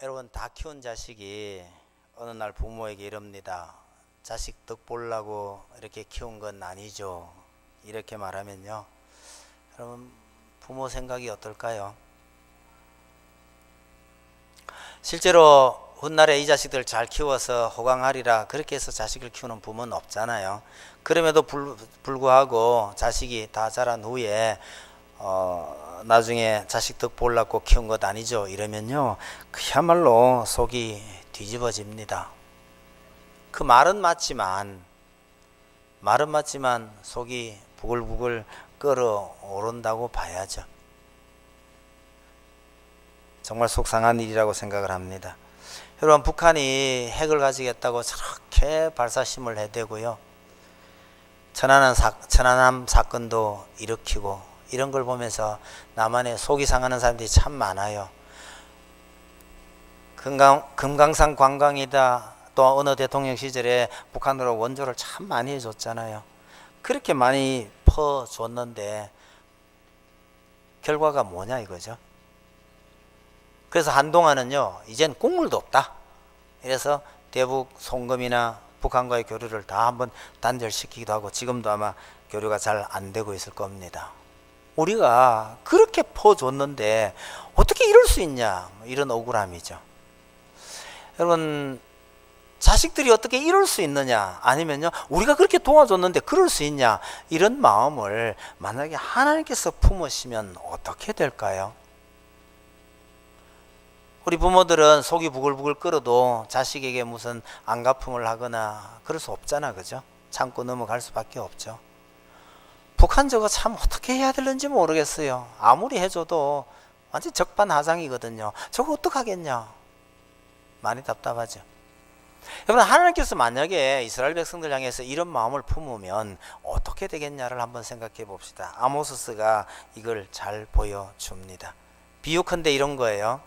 여러분, 다 키운 자식이 어느 날 부모에게 이럽니다. 자식 덕 보려고 이렇게 키운 건 아니죠. 이렇게 말하면요, 여러분, 부모 생각이 어떨까요? 실제로 훗날에 이 자식들 잘 키워서 호강하리라 그렇게 해서 자식을 키우는 부모는 없잖아요. 그럼에도 불구하고 자식이 다 자란 후에 나중에 자식 덕 보려고 키운 것 아니죠, 이러면요, 그야말로 속이 뒤집어집니다. 그 말은 맞지만 속이 부글부글 끓어오른다고 봐야죠. 정말 속상한 일이라고 생각을 합니다. 여러분, 북한이 핵을 가지겠다고 저렇게 발사심을 해대고요, 천안함 사건도 일으키고, 이런 걸 보면서 남한에 속이 상하는 사람들이 참 많아요. 금강산 관광이다, 또 어느 대통령 시절에 북한으로 원조를 참 많이 해줬잖아요. 그렇게 많이 퍼줬는데 결과가 뭐냐 이거죠. 그래서 한동안은요, 이젠 국물도 없다, 이래서 대북 송금이나 북한과의 교류를 다 한번 단절시키기도 하고, 지금도 아마 교류가 잘 안 되고 있을 겁니다. 우리가 그렇게 퍼줬는데 어떻게 이럴 수 있냐, 이런 억울함이죠. 여러분, 자식들이 어떻게 이럴 수 있느냐, 아니면요, 우리가 그렇게 도와줬는데 그럴 수 있냐, 이런 마음을 만약에 하나님께서 품으시면 어떻게 될까요? 우리 부모들은 속이 부글부글 끓어도 자식에게 무슨 안갚음을 하거나 그럴 수 없잖아, 그죠? 참고 넘어갈 수밖에 없죠. 북한 저거 참 어떻게 해야 되는지 모르겠어요. 아무리 해줘도 완전 적반하장이거든요. 저거 어떡하겠냐, 많이 답답하죠. 여러분, 하나님께서 만약에 이스라엘 백성들 향해서 이런 마음을 품으면 어떻게 되겠냐를 한번 생각해 봅시다. 아모스가 이걸 잘 보여줍니다. 비유컨대 이런 거예요.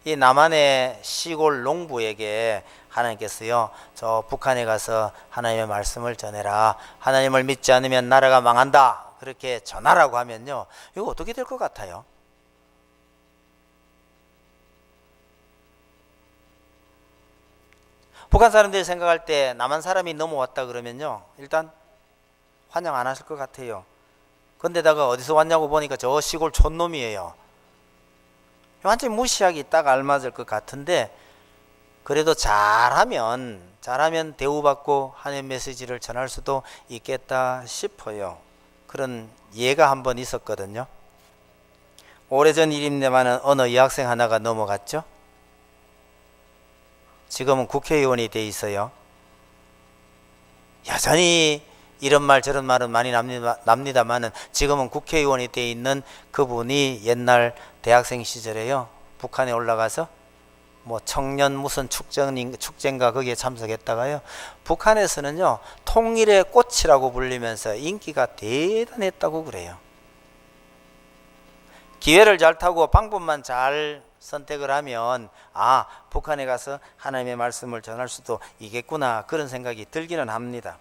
이 남한의 시골 농부에게 하나님께서요, 저 북한에 가서 하나님의 말씀을 전해라, 하나님을 믿지 않으면 나라가 망한다, 그렇게 전하라고 하면요, 이거 어떻게 될 것 같아요? 북한 사람들이 생각할 때 남한 사람이 넘어왔다 그러면요, 일단 환영 안 하실 것 같아요. 근데다가 어디서 왔냐고 보니까 저 시골 촌놈이에요. 완전히 무시하기 딱 알맞을 것 같은데, 그래도 잘하면 대우받고 하나님의 메시지를 전할 수도 있겠다 싶어요. 그런 예가 한번 있었거든요. 오래전 일입니다만 어느 여학생 하나가 넘어갔죠. 지금은 국회의원이 돼 있어요. 여전히 이런 말 저런 말은 많이 납니다만은 지금은 국회의원이 돼 있는 그분이 옛날 대학생 시절에요, 북한에 올라가서 뭐 청년 무슨 축제인가 거기에 참석했다가요, 북한에서는요 통일의 꽃이라고 불리면서 인기가 대단했다고 그래요. 기회를 잘 타고 방법만 잘 선택을 하면, 아, 북한에 가서 하나님의 말씀을 전할 수도 있겠구나, 그런 생각이 들기는 합니다.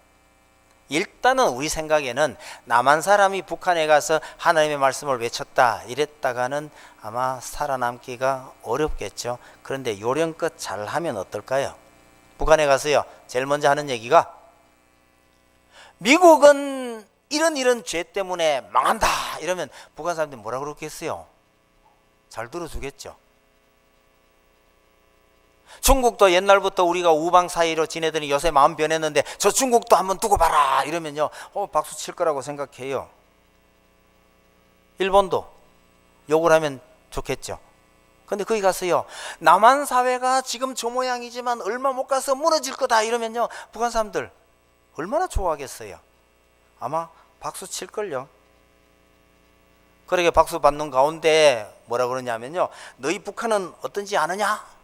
일단은 우리 생각에는 남한 사람이 북한에 가서 하나님의 말씀을 외쳤다 이랬다가는 아마 살아남기가 어렵겠죠. 그런데 요령껏 잘하면 어떨까요? 북한에 가서요, 제일 먼저 하는 얘기가 미국은 이런 죄 때문에 망한다, 이러면 북한 사람들이 뭐라 그러겠어요? 잘 들어주겠죠. 중국도 옛날부터 우리가 우방 사이로 지내더니 요새 마음 변했는데 저 중국도 한번 두고 봐라, 이러면요, 박수 칠 거라고 생각해요. 일본도 욕을 하면 좋겠죠. 근데 거기 가서요, 남한 사회가 지금 저 모양이지만 얼마 못 가서 무너질 거다, 이러면요, 북한 사람들 얼마나 좋아하겠어요. 아마 박수 칠걸요. 그러게 박수 받는 가운데 뭐라 그러냐면요, 너희 북한은 어떤지 아느냐,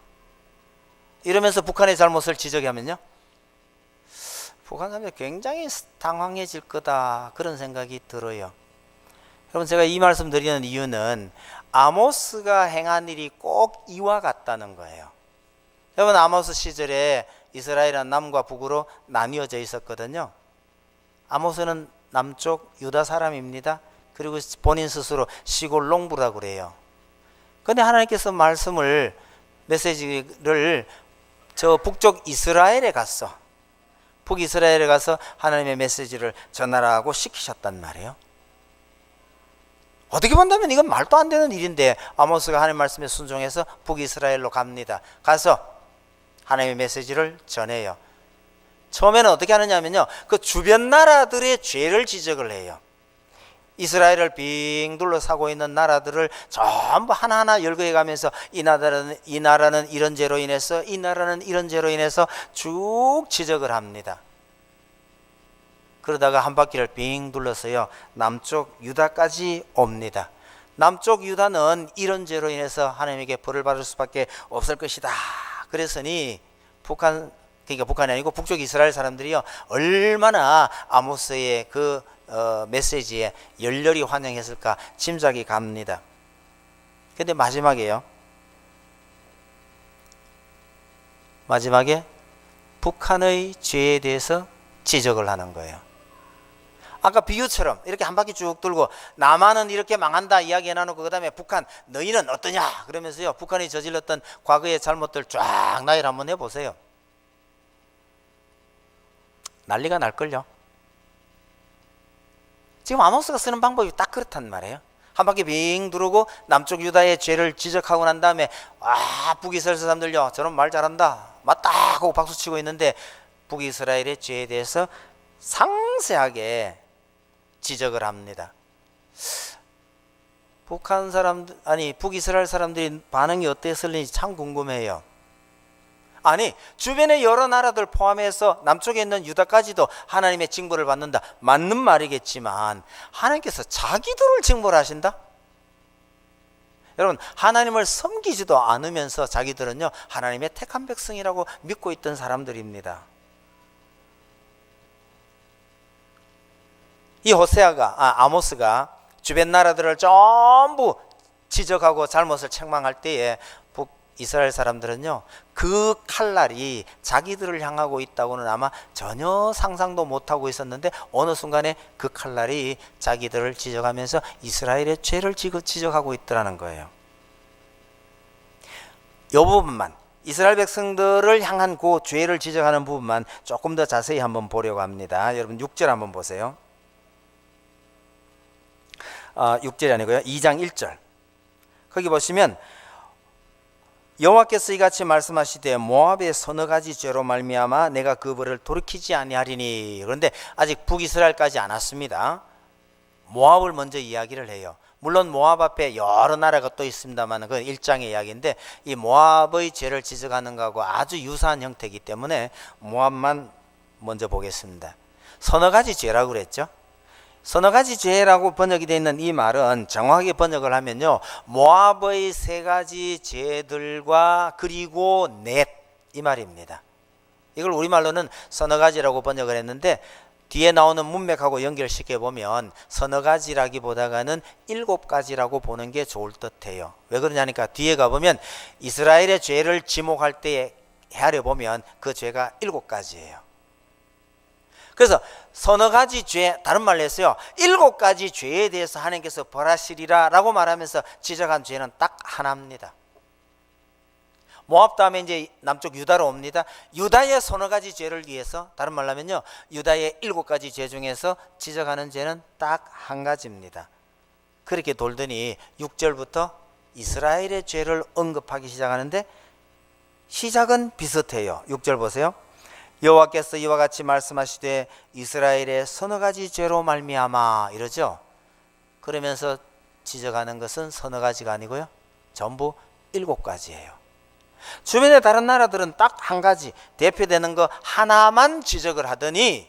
이러면서 북한의 잘못을 지적하면요, 북한 사람들이 굉장히 당황해질 거다, 그런 생각이 들어요. 여러분, 제가 이 말씀 드리는 이유는 아모스가 행한 일이 꼭 이와 같다는 거예요. 여러분, 아모스 시절에 이스라엘은 남과 북으로 나뉘어져 있었거든요. 아모스는 남쪽 유다 사람입니다. 그리고 본인 스스로 시골 농부라고 그래요. 근데 하나님께서 말씀을 메시지를 저 북쪽 이스라엘에 갔어. 북이스라엘에 가서 하나님의 메시지를 전하라고 시키셨단 말이에요. 어떻게 본다면 이건 말도 안 되는 일인데 아모스가 하나님 말씀에 순종해서 북이스라엘로 갑니다. 가서 하나님의 메시지를 전해요. 처음에는 어떻게 하느냐면요, 그 주변 나라들의 죄를 지적을 해요. 이스라엘을 빙 둘러싸고 있는 나라들을 전부 하나하나 열거해 가면서 이 나라는 이런 죄로 인해서, 이 나라는 이런 죄로 인해서 쭉 지적을 합니다. 그러다가 한 바퀴를 빙 둘러서요, 남쪽 유다까지 옵니다. 남쪽 유다는 이런 죄로 인해서 하나님에게 벌을 받을 수밖에 없을 것이다. 그랬으니 그러니까 북한이 아니고 북쪽 이스라엘 사람들이요, 얼마나 아모스의 그 메시지에 열렬히 환영했을까 짐작이 갑니다. 근데 마지막에 북한의 죄에 대해서 지적을 하는 거예요. 아까 비유처럼 이렇게 한 바퀴 쭉 돌고 남한은 이렇게 망한다 이야기 해놔놓고 그 다음에 북한 너희는 어떠냐 그러면서요, 북한이 저질렀던 과거의 잘못들 쫙 나열을 한번 해보세요. 난리가 날걸요. 지금 아모스가 쓰는 방법이 딱 그렇단 말이에요. 한 바퀴 빙 두르고 남쪽 유다의 죄를 지적하고 난 다음에 북이스라엘 사람들요, 저런 말 잘한다 맞다 하고 박수치고 있는데 북이스라엘의 죄에 대해서 상세하게 지적을 합니다. 북이스라엘 사람들이 반응이 어땠을지 참 궁금해요. 아니, 주변의 여러 나라들 포함해서 남쪽에 있는 유다까지도 하나님의 징벌을 받는다, 맞는 말이겠지만 하나님께서 자기들을 징벌하신다? 여러분, 하나님을 섬기지도 않으면서 자기들은요, 하나님의 택한 백성이라고 믿고 있던 사람들입니다. 이 아모스가 주변 나라들을 전부 지적하고 잘못을 책망할 때에 북이스라엘 사람들은요, 그 칼날이 자기들을 향하고 있다고는 아마 전혀 상상도 못하고 있었는데 어느 순간에 그 칼날이 자기들을 지적하면서 이스라엘의 죄를 지적하고 있더라는 거예요. 이 부분만, 이스라엘 백성들을 향한 그 죄를 지적하는 부분만 조금 더 자세히 한번 보려고 합니다. 여러분 6절 한번 보세요. 6절이 아니고요, 2장 1절. 거기 보시면 여호와께서 이같이 말씀하시되 모압의 서너 가지 죄로 말미암아 내가 그 벌을 돌이키지 아니하리니. 그런데 아직 북이스라엘까지 안 왔습니다. 모압을 먼저 이야기를 해요. 물론 모압 앞에 여러 나라가 또 있습니다만 그건 1장의 이야기인데 이 모압의 죄를 지적하는 것하고 아주 유사한 형태이기 때문에 모압만 먼저 보겠습니다. 서너 가지 죄라고 그랬죠. 서너 가지 죄라고 번역이 되어 있는 이 말은 정확하게 번역을 하면요, 모압의 세 가지 죄들과 그리고 넷, 이 말입니다. 이걸 우리말로는 서너 가지라고 번역을 했는데 뒤에 나오는 문맥하고 연결시켜 보면 서너 가지라기보다는 7가지라고 보는 게 좋을 듯해요. 왜 그러냐니까 뒤에 가보면 이스라엘의 죄를 지목할 때에 헤아려 보면 그 죄가 7가지예요. 그래서 서너 가지 죄, 다른 말로 했어요, 7가지 죄에 대해서 하나님께서 벌하시리라 라고 말하면서 지적한 죄는 딱 하나입니다. 모압 다음에 이제 남쪽 유다로 옵니다. 유다의 서너 가지 죄를 위해서, 다른 말로 하면요, 유다의 7가지 죄 중에서 지적하는 죄는 딱 한 가지입니다. 그렇게 돌더니 6절부터 이스라엘의 죄를 언급하기 시작하는데 시작은 비슷해요. 6절 보세요. 여호와께서 이와 같이 말씀하시되 이스라엘의 서너 가지 죄로 말미암아, 이러죠. 그러면서 지적하는 것은 서너 가지가 아니고요, 전부 7가지예요. 주변의 다른 나라들은 딱 한 가지 대표되는 거 하나만 지적을 하더니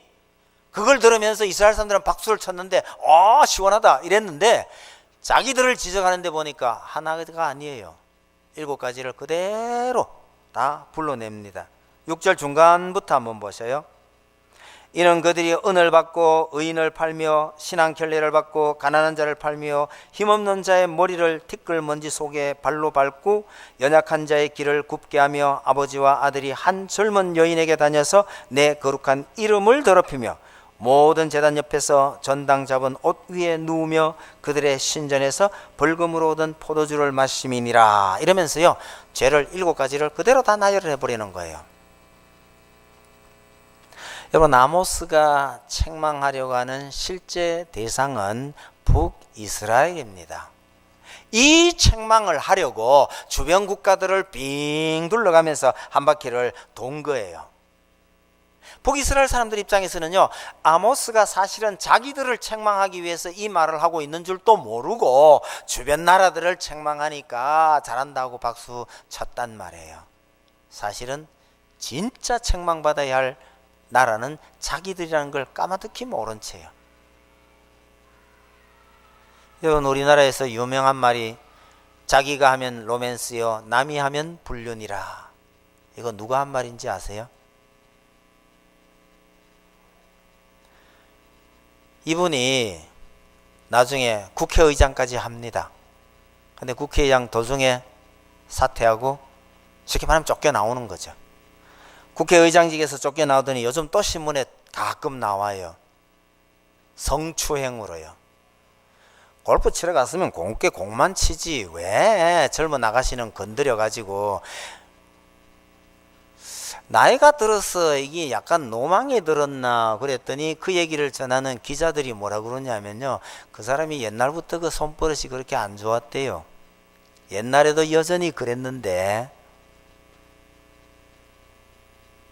그걸 들으면서 이스라엘 사람들은 박수를 쳤는데 시원하다 이랬는데 자기들을 지적하는데 보니까 하나가 아니에요. 7가지를 그대로 다 불러냅니다. 6절 중간부터 한번 보셔요. 이는 그들이 은을 받고 의인을 팔며 신앙결례를 받고 가난한 자를 팔며 힘없는 자의 머리를 티끌먼지 속에 발로 밟고 연약한 자의 길을 굽게 하며 아버지와 아들이 한 젊은 여인에게 다녀서 내 거룩한 이름을 더럽히며 모든 제단 옆에서 전당 잡은 옷 위에 누우며 그들의 신전에서 벌금으로 얻은 포도주를 마심이니라. 이러면서요, 죄를 7가지를 그대로 다 나열을 해버리는 거예요. 여러분, 아모스가 책망하려고 하는 실제 대상은 북이스라엘입니다. 이 책망을 하려고 주변 국가들을 빙 둘러가면서 한 바퀴를 돈 거예요. 북이스라엘 사람들 입장에서는요, 아모스가 사실은 자기들을 책망하기 위해서 이 말을 하고 있는 줄도 모르고 주변 나라들을 책망하니까 잘한다고 박수 쳤단 말이에요. 사실은 진짜 책망받아야 할 나라는 자기들이라는 걸 까마득히 모른 채요. 여러분, 우리나라에서 유명한 말이 자기가 하면 로맨스요, 남이 하면 불륜이라. 이거 누가 한 말인지 아세요? 이분이 나중에 국회의장까지 합니다. 근데 국회의장 도중에 사퇴하고 쉽게 말하면 쫓겨나오는 거죠. 국회의장직에서 쫓겨나오더니 요즘 또 신문에 가끔 나와요. 성추행으로요. 골프 치러 갔으면 곱게 공만 치지 왜 젊어 나가시는 건드려 가지고. 나이가 들어서 이게 약간 노망이 들었나 그랬더니 그 얘기를 전하는 기자들이 뭐라 그러냐면요, 그 사람이 옛날부터 그 손버릇이 그렇게 안 좋았대요. 옛날에도 여전히 그랬는데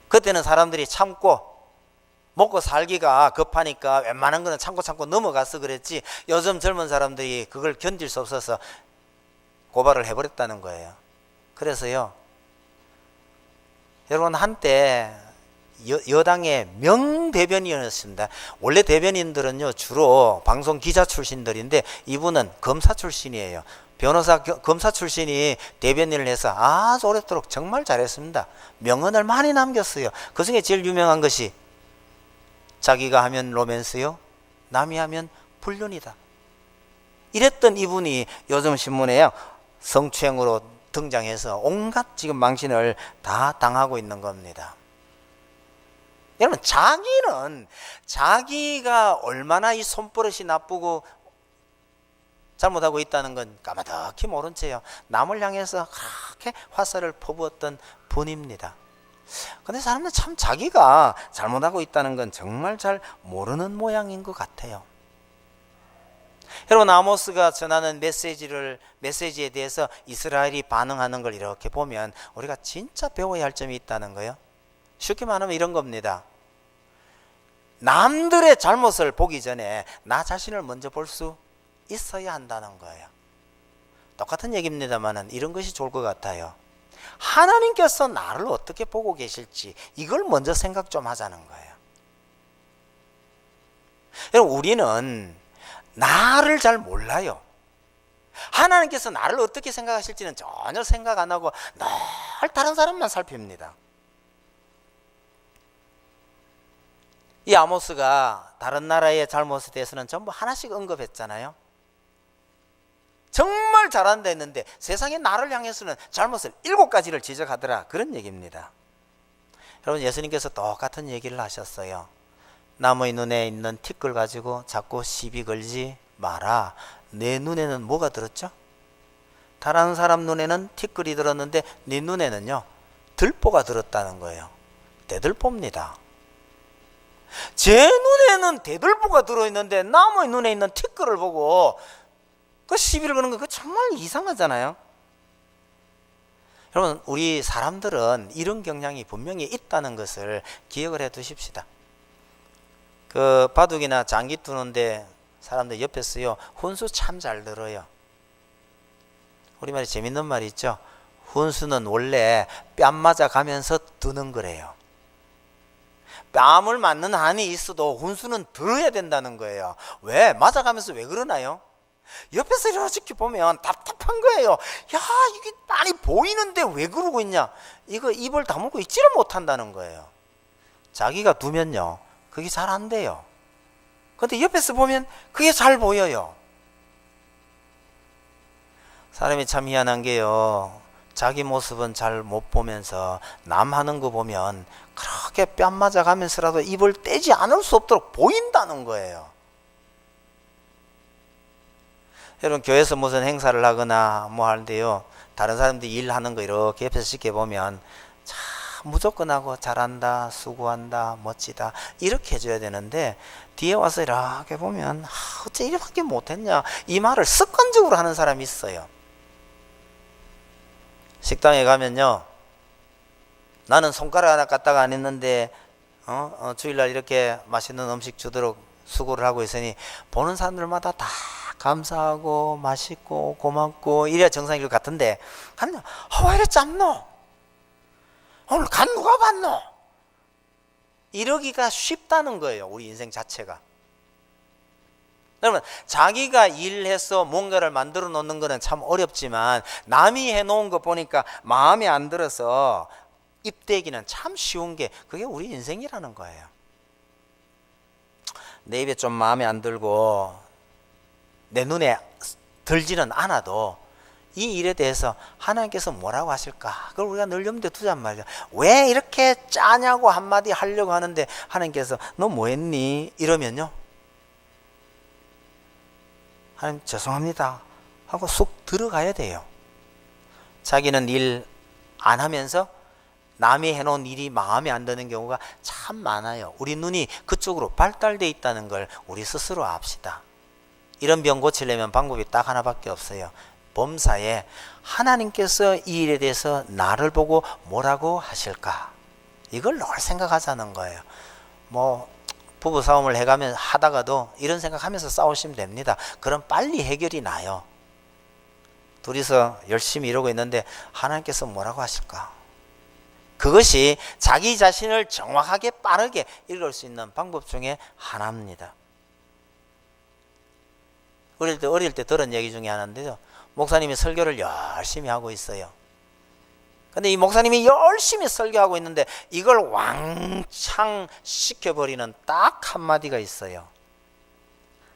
그때는 사람들이 참고 먹고 살기가 급하니까 웬만한 거는 참고 넘어가서 그랬지, 요즘 젊은 사람들이 그걸 견딜 수 없어서 고발을 해버렸다는 거예요. 그래서요, 여러분, 한때 여당의 명대변인이었습니다. 원래 대변인들은요 주로 방송 기자 출신들인데 이분은 검사 출신이에요. 검사 출신이 대변인을 해서 아주 오랫도록 정말 잘했습니다. 명언을 많이 남겼어요. 그 중에 제일 유명한 것이 자기가 하면 로맨스요, 남이 하면 불륜이다. 이랬던 이분이 요즘 신문에요, 성추행으로 등장해서 온갖 지금 망신을 다 당하고 있는 겁니다. 여러분, 자기는 자기가 얼마나 이 손버릇이 나쁘고 잘못하고 있다는 건 까마득히 모른 채요, 남을 향해서 그렇게 화살을 퍼부었던 분입니다. 근데 사람들은 참 자기가 잘못하고 있다는 건 정말 잘 모르는 모양인 것 같아요. 여러분, 아모스가 전하는 메시지에 대해서 이스라엘이 반응하는 걸 이렇게 보면 우리가 진짜 배워야 할 점이 있다는 거예요. 쉽게 말하면 이런 겁니다. 남들의 잘못을 보기 전에 나 자신을 먼저 볼 수 있어야 한다는 거예요. 똑같은 얘기입니다만 이런 것이 좋을 것 같아요. 하나님께서 나를 어떻게 보고 계실지 이걸 먼저 생각 좀 하자는 거예요. 여러분, 우리는 나를 잘 몰라요. 하나님께서 나를 어떻게 생각하실지는 전혀 생각 안 하고 늘 다른 사람만 살핍니다. 이 아모스가 다른 나라의 잘못에 대해서는 전부 하나씩 언급했잖아요. 정말 잘한다 했는데 세상에 나를 향해서는 잘못을 7가지를 지적하더라, 그런 얘기입니다. 여러분, 예수님께서 똑같은 얘기를 하셨어요. 남의 눈에 있는 티끌 가지고 자꾸 시비 걸지 마라. 내 눈에는 뭐가 들었죠? 다른 사람 눈에는 티끌이 들었는데 네 눈에는요 들보가 들었다는 거예요. 대들보입니다. 제 눈에는 대들보가 들어있는데 남의 눈에 있는 티끌을 보고 그 시비를 거는 거, 그거 정말 이상하잖아요. 여러분, 우리 사람들은 이런 경향이 분명히 있다는 것을 기억을 해 두십시다. 그 바둑이나 장기 두는데 사람들 옆에서요 훈수 참 잘 들어요. 우리말에 재밌는 말이 있죠. 훈수는 원래 뺨 맞아 가면서 드는 거래요. 뺨을 맞는 한이 있어도 훈수는 들어야 된다는 거예요. 왜? 맞아가면서 왜 그러나요? 옆에서 이렇게 보면 답답한 거예요. 야, 이게 많이 보이는데 왜 그러고 있냐? 이거 입을 다물고 있지를 못한다는 거예요. 자기가 두면요 그게 잘 안 돼요. 근데 옆에서 보면 그게 잘 보여요. 사람이 참 희한한 게요, 자기 모습은 잘 못 보면서 남 하는 거 보면 그렇게 뺨 맞아 가면서라도 입을 떼지 않을 수 없도록 보인다는 거예요. 여러분, 교회에서 무슨 행사를 하거나 뭐 하는데요, 다른 사람들이 일하는 거 이렇게 옆에서 지켜보면 참 무조건 하고 잘한다, 수고한다, 멋지다 이렇게 해줘야 되는데, 뒤에 와서 이렇게 보면 어째 이렇게 못했냐, 이 말을 습관적으로 하는 사람이 있어요. 식당에 가면요, 나는 손가락 하나 까딱 안 했는데 주일날 이렇게 맛있는 음식 주도록 수고를 하고 있으니 보는 사람들마다 다 감사하고 맛있고 고맙고 이래야 정상일 것 같은데, 하면 왜 이래 짭노? 오늘 간 누가 봤노? 이러기가 쉽다는 거예요, 우리 인생 자체가. 여러분, 자기가 일해서 뭔가를 만들어 놓는 거는 참 어렵지만 남이 해놓은 거 보니까 마음에 안 들어서 입대기는 참 쉬운 게, 그게 우리 인생이라는 거예요. 내 입에 좀 마음에 안 들고 내 눈에 들지는 않아도 이 일에 대해서 하나님께서 뭐라고 하실까, 그걸 우리가 늘 염두에 두잔 말이야. 왜 이렇게 짜냐고 한마디 하려고 하는데 하나님께서 너 뭐 했니? 이러면요, 하나님 죄송합니다 하고 쑥 들어가야 돼요. 자기는 일 안 하면서 남이 해놓은 일이 마음에 안 드는 경우가 참 많아요. 우리 눈이 그쪽으로 발달되어 있다는 걸 우리 스스로 압시다. 이런 병 고치려면 방법이 딱 하나밖에 없어요. 범사에 하나님께서 이 일에 대해서 나를 보고 뭐라고 하실까, 이걸 늘 생각하자는 거예요. 뭐 부부싸움을 해가면 하다가도 이런 생각하면서 싸우시면 됩니다. 그럼 빨리 해결이 나요. 둘이서 열심히 이러고 있는데 하나님께서 뭐라고 하실까, 그것이 자기 자신을 정확하게 빠르게 읽을 수 있는 방법 중에 하나입니다. 어릴 때 들은 얘기 중에 하나인데요, 목사님이 설교를 열심히 하고 있어요. 근데 이 목사님이 열심히 설교하고 있는데 이걸 왕창 시켜버리는 딱 한마디가 있어요.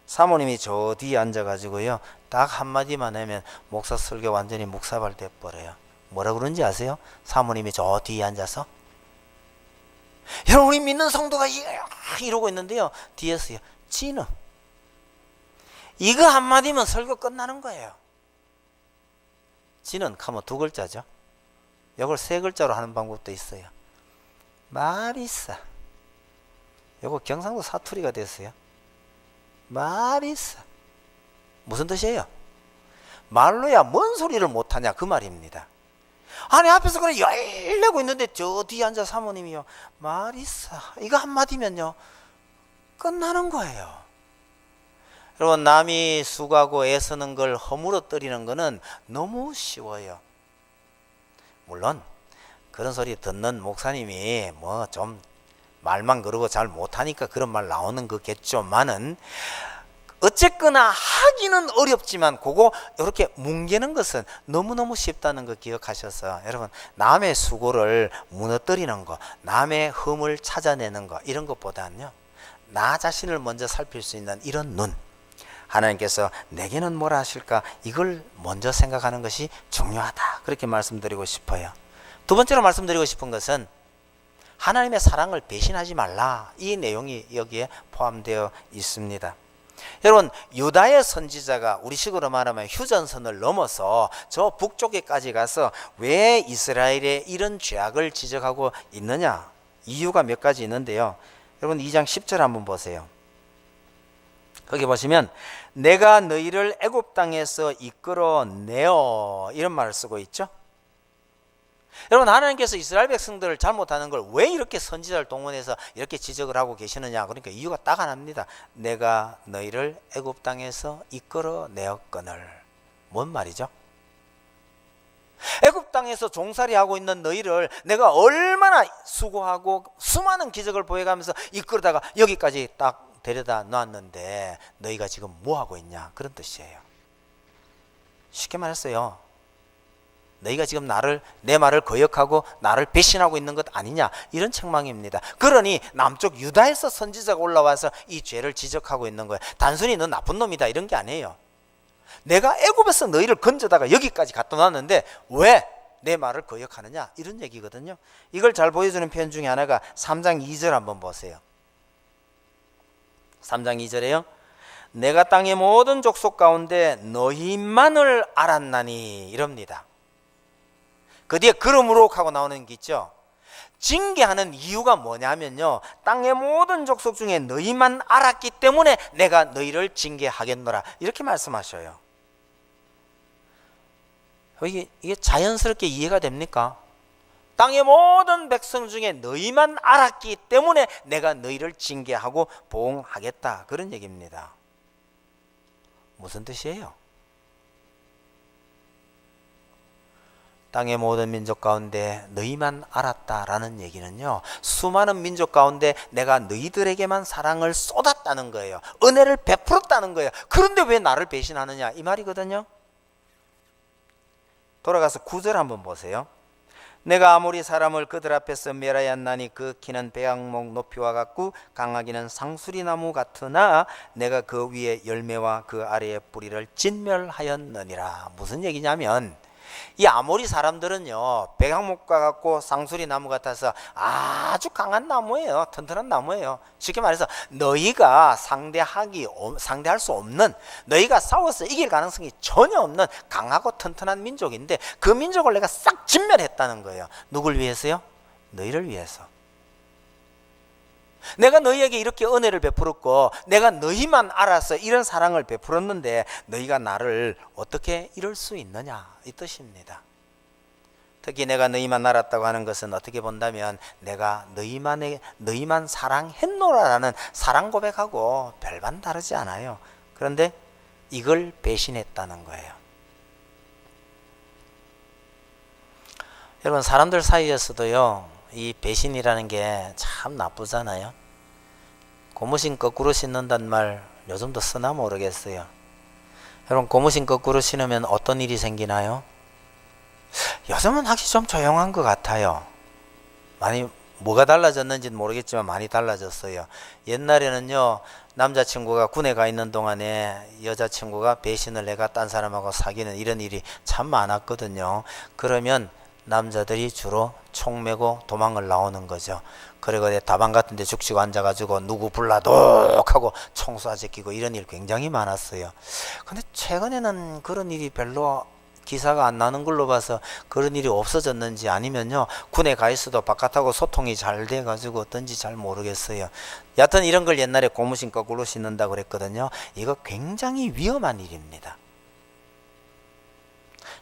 사모님이 저 뒤에 앉아가지고요, 딱 한마디만 하면 목사 설교 완전히 묵사발 돼버려요. 뭐라 그런지 아세요? 사모님이 저 뒤에 앉아서, 여러분, 우리 믿는 성도가 이러고 있는데요, 뒤에서요, 지는 이거 한마디면 설교 끝나는 거예요. 지는 하면 두 글자죠. 이걸 세 글자로 하는 방법도 있어요. 말이싸. 이거 경상도 사투리가 됐어요. 말이싸. 무슨 뜻이에요? 말로야 뭔 소리를 못하냐, 그 말입니다. 아니, 앞에서 그래 열내고 있는데 저 뒤에 앉아 사모님이요, 말이싸. 이거 한마디면요 끝나는 거예요. 여러분, 남이 수고하고 애쓰는 걸 허물어뜨리는 거는 너무 쉬워요. 물론 그런 소리 듣는 목사님이 뭐 좀 말만 그러고 잘 못하니까 그런 말 나오는 거겠죠만은, 어쨌거나 하기는 어렵지만 그거 이렇게 뭉개는 것은 너무너무 쉽다는 거 기억하셔서, 여러분, 남의 수고를 무너뜨리는 거, 남의 흠을 찾아내는 거, 이런 것보다는요, 나 자신을 먼저 살필 수 있는 이런 눈, 하나님께서 내게는 뭐라 하실까, 이걸 먼저 생각하는 것이 중요하다, 그렇게 말씀드리고 싶어요. 두 번째로 말씀드리고 싶은 것은 하나님의 사랑을 배신하지 말라, 이 내용이 여기에 포함되어 있습니다. 여러분, 유다의 선지자가 우리식으로 말하면 휴전선을 넘어서 저 북쪽에까지 가서 왜 이스라엘의 이런 죄악을 지적하고 있느냐, 이유가 몇 가지 있는데요. 여러분, 2장 10절 한번 보세요. 거기 보시면 내가 너희를 애굽 땅에서 이끌어내어, 이런 말을 쓰고 있죠. 여러분, 하나님께서 이스라엘 백성들을 잘못하는 걸 왜 이렇게 선지자를 동원해서 이렇게 지적을 하고 계시느냐, 그러니까 이유가 딱 하나입니다. 내가 너희를 애굽 땅에서 이끌어내었거늘. 뭔 말이죠? 애굽 땅에서 종살이하고 있는 너희를 내가 얼마나 수고하고 수많은 기적을 보여가면서 이끌다가 여기까지 딱 데려다 놨는데 너희가 지금 뭐하고 있냐, 그런 뜻이에요. 쉽게 말했어요, 너희가 지금 내 말을 거역하고 나를 배신하고 있는 것 아니냐, 이런 책망입니다. 그러니 남쪽 유다에서 선지자가 올라와서 이 죄를 지적하고 있는 거예요. 단순히 너 나쁜 놈이다 이런 게 아니에요. 내가 애굽에서 너희를 건져다가 여기까지 갖다 놨는데 왜 내 말을 거역하느냐, 이런 얘기거든요. 이걸 잘 보여주는 표현 중에 하나가 3장 2절 한번 보세요. 3장 2절에요. 내가 땅의 모든 족속 가운데 너희만을 알았나니, 이럽니다. 그 뒤에 그러므로 하고 나오는 게 있죠. 징계하는 이유가 뭐냐면요, 땅의 모든 족속 중에 너희만 알았기 때문에 내가 너희를 징계하겠노라, 이렇게 말씀하셔요. 이게 자연스럽게 이해가 됩니까? 땅의 모든 백성 중에 너희만 알았기 때문에 내가 너희를 징계하고 보응하겠다, 그런 얘기입니다. 무슨 뜻이에요? 땅의 모든 민족 가운데 너희만 알았다라는 얘기는요, 수많은 민족 가운데 내가 너희들에게만 사랑을 쏟았다는 거예요. 은혜를 베풀었다는 거예요. 그런데 왜 나를 배신하느냐, 이 말이거든요. 돌아가서 9절 한번 보세요. 내가 아무리 사람을 그들 앞에서 멸하였나니 그 키는 배악목 높이와 같고 강하기는 상수리나무 같으나 내가 그 위에 열매와 그 아래의 뿌리를 진멸하였느니라. 무슨 얘기냐면, 이 아모리 사람들은요, 백악목과 같고 상수리나무 같아서 아주 강한 나무예요. 튼튼한 나무예요. 쉽게 말해서 너희가 상대할 수 없는, 너희가 싸워서 이길 가능성이 전혀 없는 강하고 튼튼한 민족인데, 그 민족을 내가 싹 진멸했다는 거예요. 누굴 위해서요? 너희를 위해서. 내가 너희에게 이렇게 은혜를 베풀었고 내가 너희만 알아서 이런 사랑을 베풀었는데 너희가 나를 어떻게 이룰 수 있느냐, 이 뜻입니다. 특히 내가 너희만 알았다고 하는 것은 어떻게 본다면 내가 너희만 사랑했노라라는 사랑 고백하고 별반 다르지 않아요. 그런데 이걸 배신했다는 거예요. 여러분, 사람들 사이에서도요, 이 배신이라는 게 참 나쁘잖아요. 고무신 거꾸로 신는단 말 요즘도 쓰나 모르겠어요. 여러분, 고무신 거꾸로 신으면 어떤 일이 생기나요? 요즘은 확실히 좀 조용한 것 같아요. 많이 뭐가 달라졌는지는 모르겠지만 많이 달라졌어요. 옛날에는요, 남자친구가 군에 가 있는 동안에 여자친구가 배신을 해가 딴 사람하고 사귀는 이런 일이 참 많았거든요. 그러면 남자들이 주로 총 메고 도망을 나오는 거죠. 그리고 다방 같은 데 죽치고 앉아가지고 누구 불라독 하고 총 쏴제끼고 이런 일 굉장히 많았어요. 근데 최근에는 그런 일이 별로 기사가 안 나는 걸로 봐서 그런 일이 없어졌는지 아니면요, 군에 가 있어도 바깥하고 소통이 잘 돼가지고 어떤지 잘 모르겠어요. 여하튼 이런 걸 옛날에 고무신 거꾸로 신는다고 그랬거든요. 이거 굉장히 위험한 일입니다.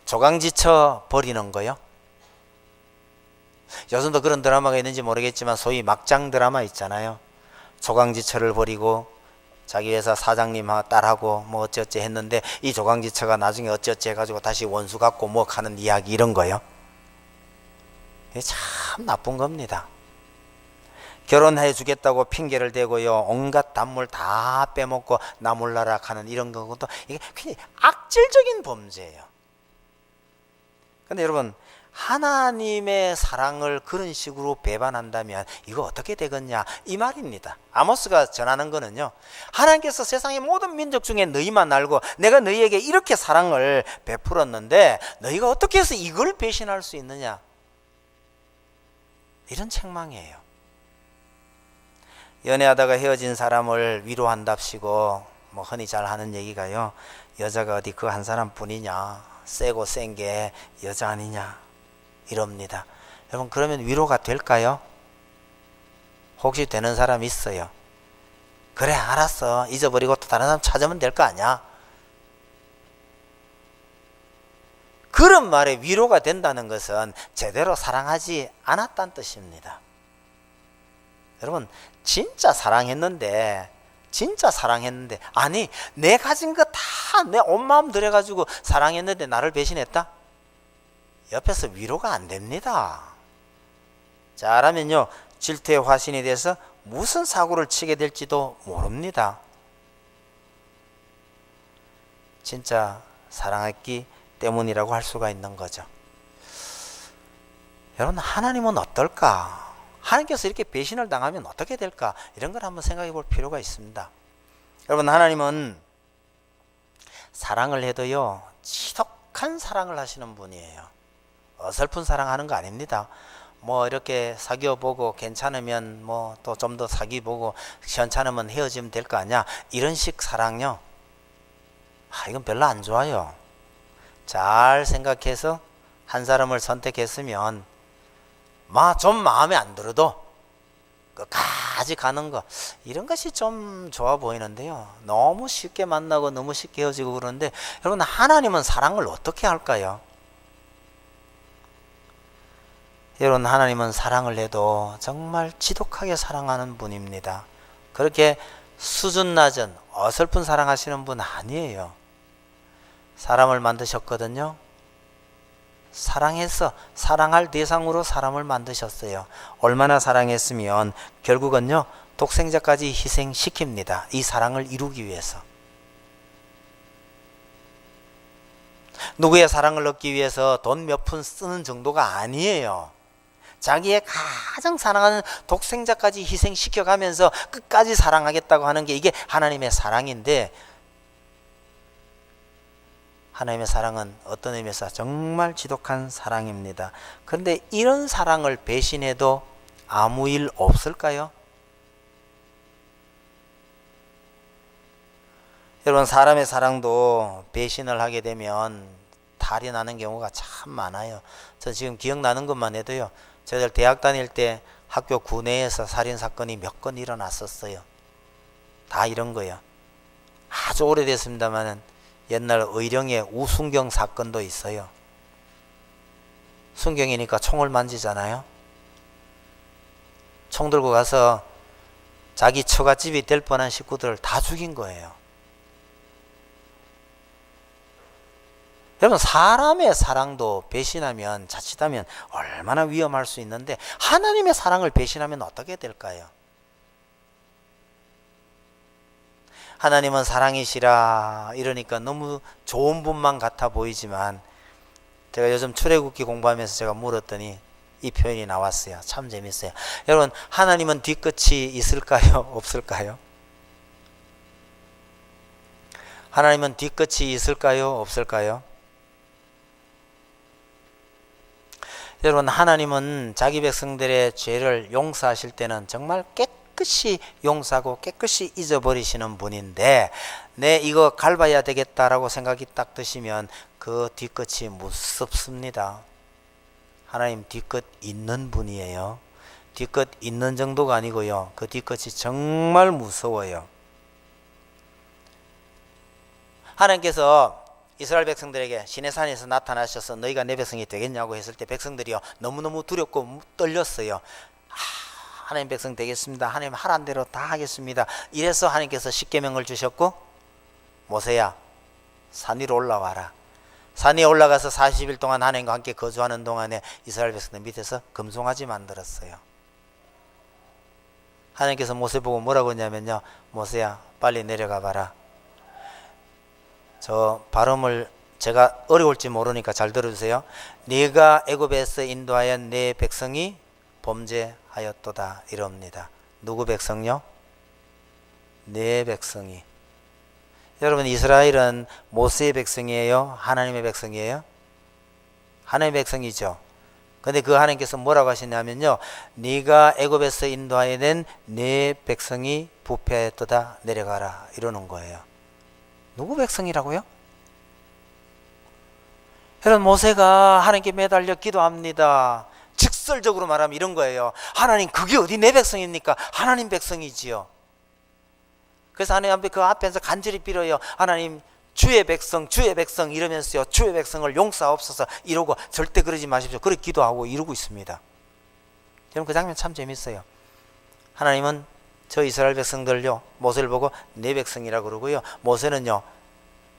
조강지쳐 버리는 거요. 요즘도 그런 드라마가 있는지 모르겠지만 소위 막장 드라마 있잖아요. 조강지처를 버리고 자기 회사 사장님하고 딸하고 뭐 어찌어찌 했는데 이 조강지처가 나중에 어찌어찌 해가지고 다시 원수 갖고 뭐 하는 이야기, 이런 거요. 이게 참 나쁜 겁니다. 결혼해 주겠다고 핑계를 대고요, 온갖 단물 다 빼먹고 나 몰라라 하는 이런 것도 이게 굉장히 악질적인 범죄예요. 근데 여러분, 하나님의 사랑을 그런 식으로 배반한다면 이거 어떻게 되겠냐, 이 말입니다. 아모스가 전하는 거는요, 하나님께서 세상의 모든 민족 중에 너희만 알고 내가 너희에게 이렇게 사랑을 베풀었는데 너희가 어떻게 해서 이걸 배신할 수 있느냐, 이런 책망이에요. 연애하다가 헤어진 사람을 위로한답시고 뭐 흔히 잘 하는 얘기가요, 여자가 어디 그 한 사람뿐이냐, 세고 센 게 여자 아니냐, 이럽니다. 여러분, 그러면 위로가 될까요? 혹시 되는 사람 있어요? 그래, 알았어, 잊어버리고 또 다른 사람 찾으면 될 거 아니야. 그런 말에 위로가 된다는 것은 제대로 사랑하지 않았다는 뜻입니다. 여러분, 진짜 사랑했는데 아니 내 가진 거 다 내 온 마음 들여가지고 사랑했는데 나를 배신했다? 옆에서 위로가 안 됩니다. 잘하면요, 질투의 화신이 돼서 무슨 사고를 치게 될지도 모릅니다. 진짜 사랑했기 때문이라고 할 수가 있는 거죠. 여러분, 하나님은 어떨까? 하나님께서 이렇게 배신을 당하면 어떻게 될까? 이런 걸 한번 생각해 볼 필요가 있습니다. 여러분, 하나님은 사랑을 해도요, 지독한 사랑을 하시는 분이에요. 어설픈 사랑하는 거 아닙니다. 뭐 이렇게 사귀어 보고 괜찮으면 뭐 또 좀 더 사귀어 보고 시원찮으면 헤어지면 될 거 아니야. 이런 식 사랑요. 이건 별로 안 좋아요. 잘 생각해서 한 사람을 선택했으면 좀 마음에 안 들어도 끝까지 가는 거, 이런 것이 좀 좋아 보이는데요. 너무 쉽게 만나고 너무 쉽게 헤어지고 그러는데, 여러분, 하나님은 사랑을 어떻게 할까요? 여러분, 하나님은 사랑을 해도 정말 지독하게 사랑하는 분입니다. 그렇게 수준 낮은 어설픈 사랑하시는 분 아니에요. 사람을 만드셨거든요. 사랑해서 사랑할 대상으로 사람을 만드셨어요. 얼마나 사랑했으면 결국은요, 독생자까지 희생시킵니다. 이 사랑을 이루기 위해서. 누구의 사랑을 얻기 위해서 돈 몇 푼 쓰는 정도가 아니에요. 자기의 가장 사랑하는 독생자까지 희생시켜가면서 끝까지 사랑하겠다고 하는 게 이게 하나님의 사랑인데, 하나님의 사랑은 어떤 의미에서 정말 지독한 사랑입니다. 그런데 이런 사랑을 배신해도 아무 일 없을까요? 여러분, 사람의 사랑도 배신을 하게 되면 탈이 나는 경우가 참 많아요. 저 지금 기억나는 것만 해도요, 저희들 대학 다닐 때 학교 구내에서 살인사건이 몇 건 일어났었어요. 다 이런 거예요. 아주 오래됐습니다만은 옛날 의령의 우순경 사건도 있어요. 순경이니까 총을 만지잖아요. 총 들고 가서 자기 처갓집이 될 뻔한 식구들을 다 죽인 거예요. 여러분, 사람의 사랑도 배신하면, 자칫하면 얼마나 위험할 수 있는데, 하나님의 사랑을 배신하면 어떻게 될까요? 하나님은 사랑이시라 이러니까 너무 좋은 분만 같아 보이지만, 제가 요즘 출애굽기 공부하면서 제가 물었더니 이 표현이 나왔어요. 참 재밌어요. 여러분, 하나님은 뒤끝이 있을까요? 없을까요? 하나님은 뒤끝이 있을까요? 없을까요? 여러분, 하나님은 자기 백성들의 죄를 용서하실 때는 정말 깨끗이 용서하고 깨끗이 잊어버리시는 분인데, 이거 갚아야 되겠다라고 생각이 딱 드시면 그 뒤끝이 무섭습니다. 하나님 뒤끝 있는 분이에요. 뒤끝 있는 정도가 아니고요, 그 뒤끝이 정말 무서워요. 하나님께서 이스라엘 백성들에게 시내산에서 나타나셔서 너희가 내 백성이 되겠냐고 했을 때 백성들이요, 너무너무 두렵고 떨렸어요. 하나님 백성 되겠습니다. 하나님 하라는 대로 다 하겠습니다. 이래서 하나님께서 십계명을 주셨고, 모세야 산 위로 올라와라. 산 위에 올라가서 40일 동안 하나님과 함께 거주하는 동안에 이스라엘 백성들 밑에서 금송아지 만들었어요. 하나님께서 모세 보고 뭐라고 했냐면요, 모세야 빨리 내려가 봐라. 저 발음을 제가 어려울지 모르니까 잘 들어주세요. 네가 애굽에서 인도하여 내 백성이 범죄하였도다 이럽니다. 누구 백성요? 내 백성이. 여러분, 이스라엘은 모세의 백성이에요? 하나님의 백성이에요? 하나님의 백성이죠. 근데 그 하나님께서 뭐라고 하시냐면요, 네가 애굽에서 인도하여 낸 내 백성이 부패하였도다 내려가라 이러는 거예요. 누구 백성이라고요? 여러분, 모세가 하나님께 매달려 기도합니다. 직설적으로 말하면 이런 거예요. 하나님, 그게 어디 내 백성입니까? 하나님 백성이지요. 그래서 하나님 그 앞에서 간절히 빌어요. 하나님, 주의 백성 이러면서요, 주의 백성을 용서하옵소서 이러고, 절대 그러지 마십시오. 그렇게 기도하고 이러고 있습니다. 여러분, 그 장면 참 재밌어요. 하나님은 저 이스라엘 백성들요, 모세를 보고 내 백성이라 그러고요, 모세는요,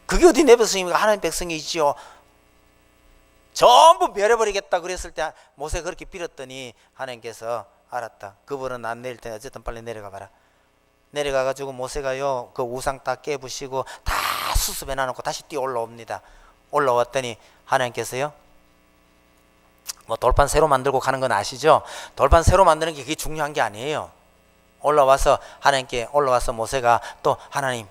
그게 어디 내 백성입니까? 하나님 백성이지요. 전부 멸해버리겠다 그랬을 때 모세가 그렇게 빌었더니 하나님께서 알았다, 그분은 안 내릴 테니 어쨌든 빨리 내려가 봐라. 내려가가지고 모세가요, 그 우상 다 깨부시고 다 수습해 놔놓고 다시 뛰어 올라옵니다. 올라왔더니 하나님께서요, 뭐 돌판 새로 만들고 가는 건 아시죠? 돌판 새로 만드는 게 그게 중요한 게 아니에요. 올라와서 하나님께 올라와서 모세가 또 하나님,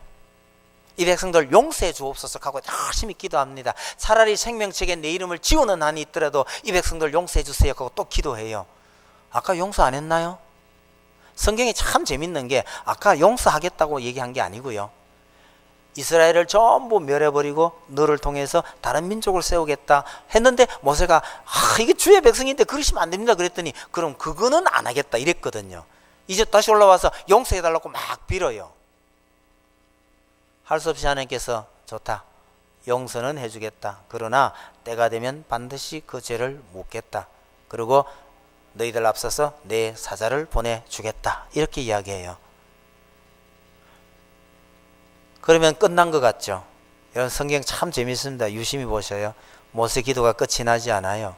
이 백성들 용서해 주옵소서 하고 열심히 기도합니다. 차라리 생명책에 내 이름을 지우는 한이 있더라도 이 백성들 용서해 주세요 하고 또 기도해요. 아까 용서 안 했나요? 성경이 참 재밌는 게 아까 용서하겠다고 얘기한 게 아니고요. 이스라엘을 전부 멸해버리고 너를 통해서 다른 민족을 세우겠다 했는데 모세가 이게 주의 백성인데 그러시면 안 됩니다 그랬더니 그럼 그거는 안 하겠다 이랬거든요. 이제 다시 올라와서 용서해달라고 막 빌어요. 할 수 없이 하나님께서 좋다, 용서는 해주겠다. 그러나 때가 되면 반드시 그 죄를 묻겠다. 그리고 너희들 앞서서 내 사자를 보내주겠다. 이렇게 이야기해요. 그러면 끝난 것 같죠? 여러분 성경 참 재밌습니다. 유심히 보셔요. 모세 기도가 끝이 나지 않아요.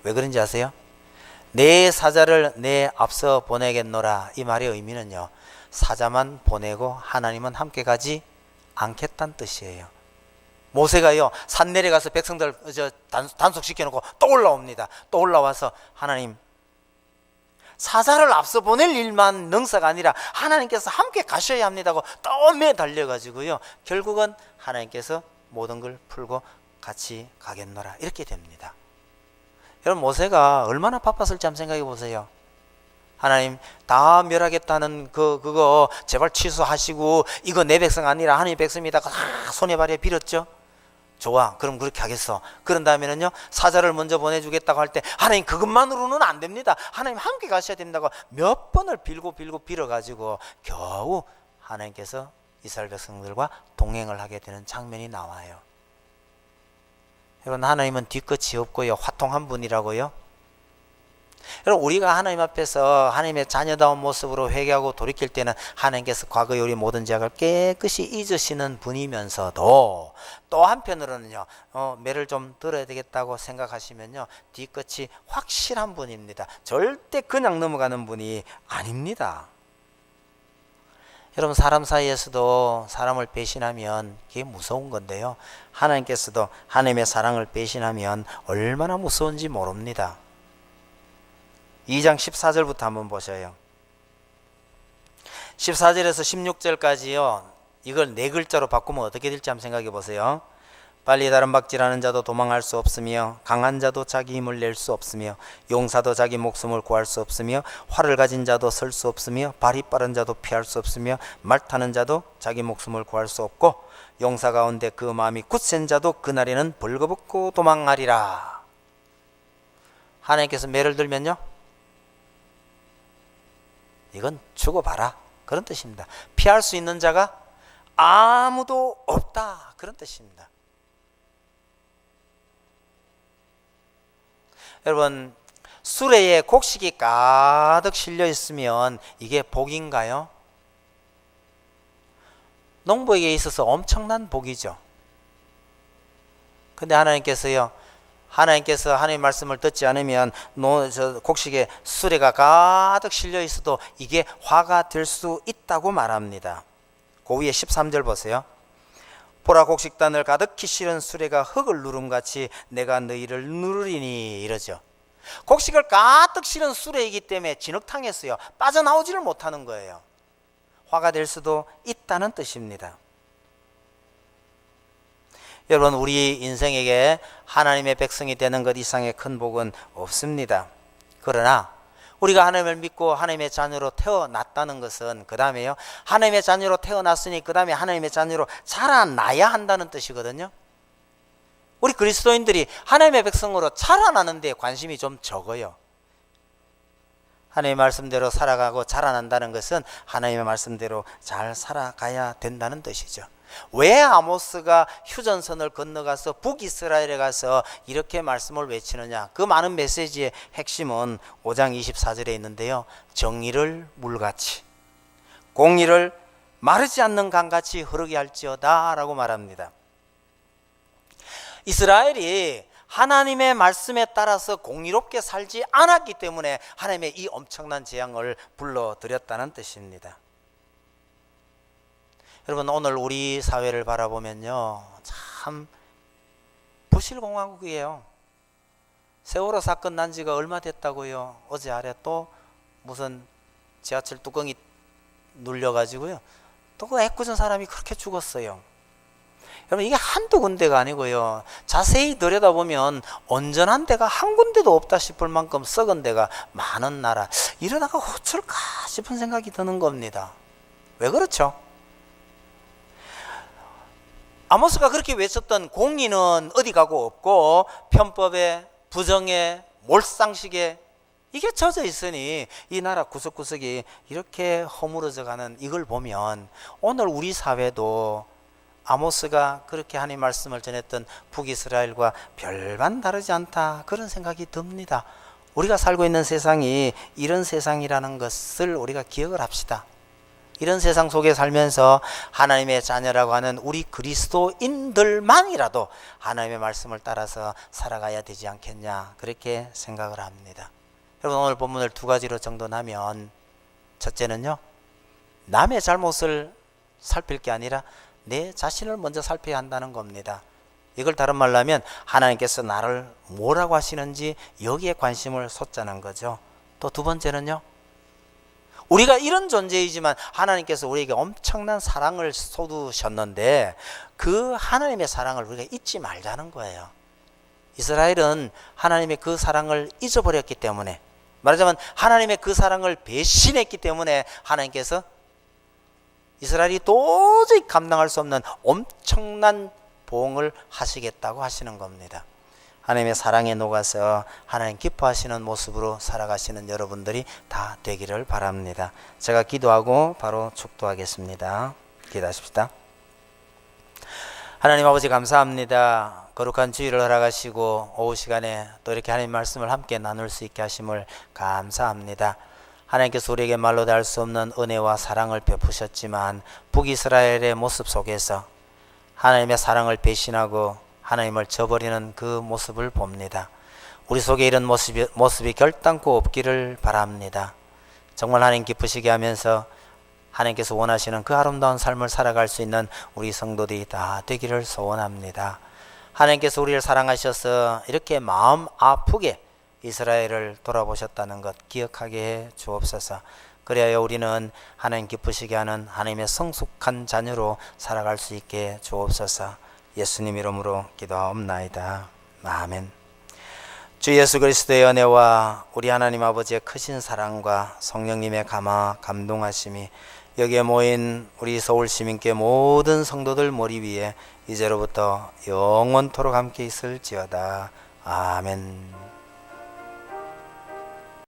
왜 그런지 아세요? 내 사자를 내 앞서 보내겠노라. 이 말의 의미는요, 사자만 보내고 하나님은 함께 가지 않겠다는 뜻이에요. 모세가요 산 내려가서 백성들 단속시켜놓고 또 올라옵니다. 또 올라와서 하나님, 사자를 앞서 보낼 일만 능사가 아니라 하나님께서 함께 가셔야 합니다고 또 매달려가지고요 결국은 하나님께서 모든 걸 풀고 같이 가겠노라 이렇게 됩니다. 여러분 모세가 얼마나 바빴을지 한번 생각해 보세요. 하나님 다 멸하겠다는 그거 제발 취소하시고 이거 내 백성 아니라 하나님의 백성이다 손에 발에 빌었죠. 좋아, 그럼 그렇게 하겠어. 그런 다음에는요 사자를 먼저 보내주겠다고 할 때 하나님 그것만으로는 안 됩니다, 하나님 함께 가셔야 된다고 몇 번을 빌어가지고 겨우 하나님께서 이스라엘 백성들과 동행을 하게 되는 장면이 나와요. 여러분 하나님은 뒤끝이 없고요 화통한 분이라고요. 여러분 우리가 하나님 앞에서 하나님의 자녀다운 모습으로 회개하고 돌이킬 때는 하나님께서 과거의 우리 모든 죄악을 깨끗이 잊으시는 분이면서도 또 한편으로는요 매를 좀 들어야 되겠다고 생각하시면요 뒤끝이 확실한 분입니다. 절대 그냥 넘어가는 분이 아닙니다. 여러분 사람 사이에서도 사람을 배신하면 그게 무서운 건데요 하나님께서도 하나님의 사랑을 배신하면 얼마나 무서운지 모릅니다. 2장 14절부터 한번 보셔요. 14절에서 16절까지요 이걸 네 글자로 바꾸면 어떻게 될지 한번 생각해 보세요. 빨리 다른 박질하는 자도 도망할 수 없으며 강한 자도 자기 힘을 낼 수 없으며 용사도 자기 목숨을 구할 수 없으며 활을 가진 자도 설 수 없으며 발이 빠른 자도 피할 수 없으며 말 타는 자도 자기 목숨을 구할 수 없고 용사 가운데 그 마음이 굳센 자도 그날에는 벌거벗고 도망하리라. 하나님께서 매를 들면요 이건 죽어봐라 그런 뜻입니다. 피할 수 있는 자가 아무도 없다 그런 뜻입니다. 여러분 수레에 곡식이 가득 실려 있으면 이게 복인가요? 농부에게 있어서 엄청난 복이죠. 근데 하나님께서 하나님의 말씀을 듣지 않으면 곡식에 수레가 가득 실려 있어도 이게 화가 될 수 있다고 말합니다. 그 위에 13절 보세요. 보라 곡식단을 가득히 실은 수레가 흙을 누름같이 내가 너희를 누르리니 이러죠. 곡식을 가득 실은 수레이기 때문에 진흙탕에서요 빠져나오지를 못하는 거예요. 화가 될 수도 있다는 뜻입니다. 여러분 우리 인생에게 하나님의 백성이 되는 것 이상의 큰 복은 없습니다. 그러나 우리가 하나님을 믿고 하나님의 자녀로 태어났다는 것은 그 다음에요 하나님의 자녀로 태어났으니 그 다음에 하나님의 자녀로 자라나야 한다는 뜻이거든요. 우리 그리스도인들이 하나님의 백성으로 자라나는 데 관심이 좀 적어요. 하나님의 말씀대로 살아가고 자라난다는 것은 하나님의 말씀대로 잘 살아가야 된다는 뜻이죠. 왜 아모스가 휴전선을 건너가서 북이스라엘에 가서 이렇게 말씀을 외치느냐? 그 많은 메시지의 핵심은 5장 24절에 있는데요 정의를 물같이 공의를 마르지 않는 강같이 흐르게 할지어다 라고 말합니다. 이스라엘이 하나님의 말씀에 따라서 공의롭게 살지 않았기 때문에 하나님의 이 엄청난 재앙을 불러들였다는 뜻입니다. 여러분 오늘 우리 사회를 바라보면요 참 부실공화국이에요. 세월호 사건 난 지가 얼마 됐다고요. 어제 아래 또 무슨 지하철 뚜껑이 눌려가지고요 또 그 애꿎은 사람이 그렇게 죽었어요. 여러분, 이게 한두 군데가 아니고요. 자세히 들여다보면 온전한 데가 한 군데도 없다 싶을 만큼 썩은 데가 많은 나라. 이러다가 어쩔까 싶은 생각이 드는 겁니다. 왜 그렇죠? 아모스가 그렇게 외쳤던 공의는 어디 가고 없고 편법에 부정에 몰상식에 이게 젖어 있으니 이 나라 구석구석이 이렇게 허물어져 가는 이걸 보면 오늘 우리 사회도 아모스가 그렇게 하나님 말씀을 전했던 북이스라엘과 별반 다르지 않다, 그런 생각이 듭니다. 우리가 살고 있는 세상이 이런 세상이라는 것을 우리가 기억을 합시다. 이런 세상 속에 살면서 하나님의 자녀라고 하는 우리 그리스도인들만이라도 하나님의 말씀을 따라서 살아가야 되지 않겠냐, 그렇게 생각을 합니다. 여러분, 오늘 본문을 두 가지로 정돈하면, 첫째는요, 남의 잘못을 살필 게 아니라 내 자신을 먼저 살펴야 한다는 겁니다. 이걸 다른 말로 하면 하나님께서 나를 뭐라고 하시는지 여기에 관심을 쏟자는 거죠. 또 두 번째는요, 우리가 이런 존재이지만 하나님께서 우리에게 엄청난 사랑을 쏟으셨는데 그 하나님의 사랑을 우리가 잊지 말자는 거예요. 이스라엘은 하나님의 그 사랑을 잊어버렸기 때문에, 말하자면 하나님의 그 사랑을 배신했기 때문에 하나님께서 이스라엘이 도저히 감당할 수 없는 엄청난 보응을 하시겠다고 하시는 겁니다. 하나님의 사랑에 녹아서 하나님 기뻐하시는 모습으로 살아가시는 여러분들이 다 되기를 바랍니다. 제가 기도하고 바로 축도하겠습니다. 기도하십시다. 하나님 아버지, 감사합니다. 거룩한 주일을 허락하시고 오후 시간에 또 이렇게 하나님 말씀을 함께 나눌 수 있게 하심을 감사합니다. 하나님께서 우리에게 말로 다 할 수 없는 은혜와 사랑을 베푸셨지만 북이스라엘의 모습 속에서 하나님의 사랑을 배신하고 하나님을 저버리는 그 모습을 봅니다. 우리 속에 이런 모습이 결단코 없기를 바랍니다. 정말 하나님 기쁘시게 하면서 하나님께서 원하시는 그 아름다운 삶을 살아갈 수 있는 우리 성도들이 다 되기를 소원합니다. 하나님께서 우리를 사랑하셔서 이렇게 마음 아프게 이스라엘을 돌아보셨다는 것 기억하게 해 주옵소서. 그래야 우리는 하나님 기쁘시게 하는 하나님의 성숙한 자녀로 살아갈 수 있게 주옵소서. 예수님 이름으로 기도하옵나이다. 아멘. 주 예수 그리스도의 은혜와 우리 하나님 아버지의 크신 사랑과 성령님의 감동하심이 여기에 모인 우리 서울 시민교회 모든 성도들 머리 위에 이제로부터 영원토록 함께 있을지어다. 아멘.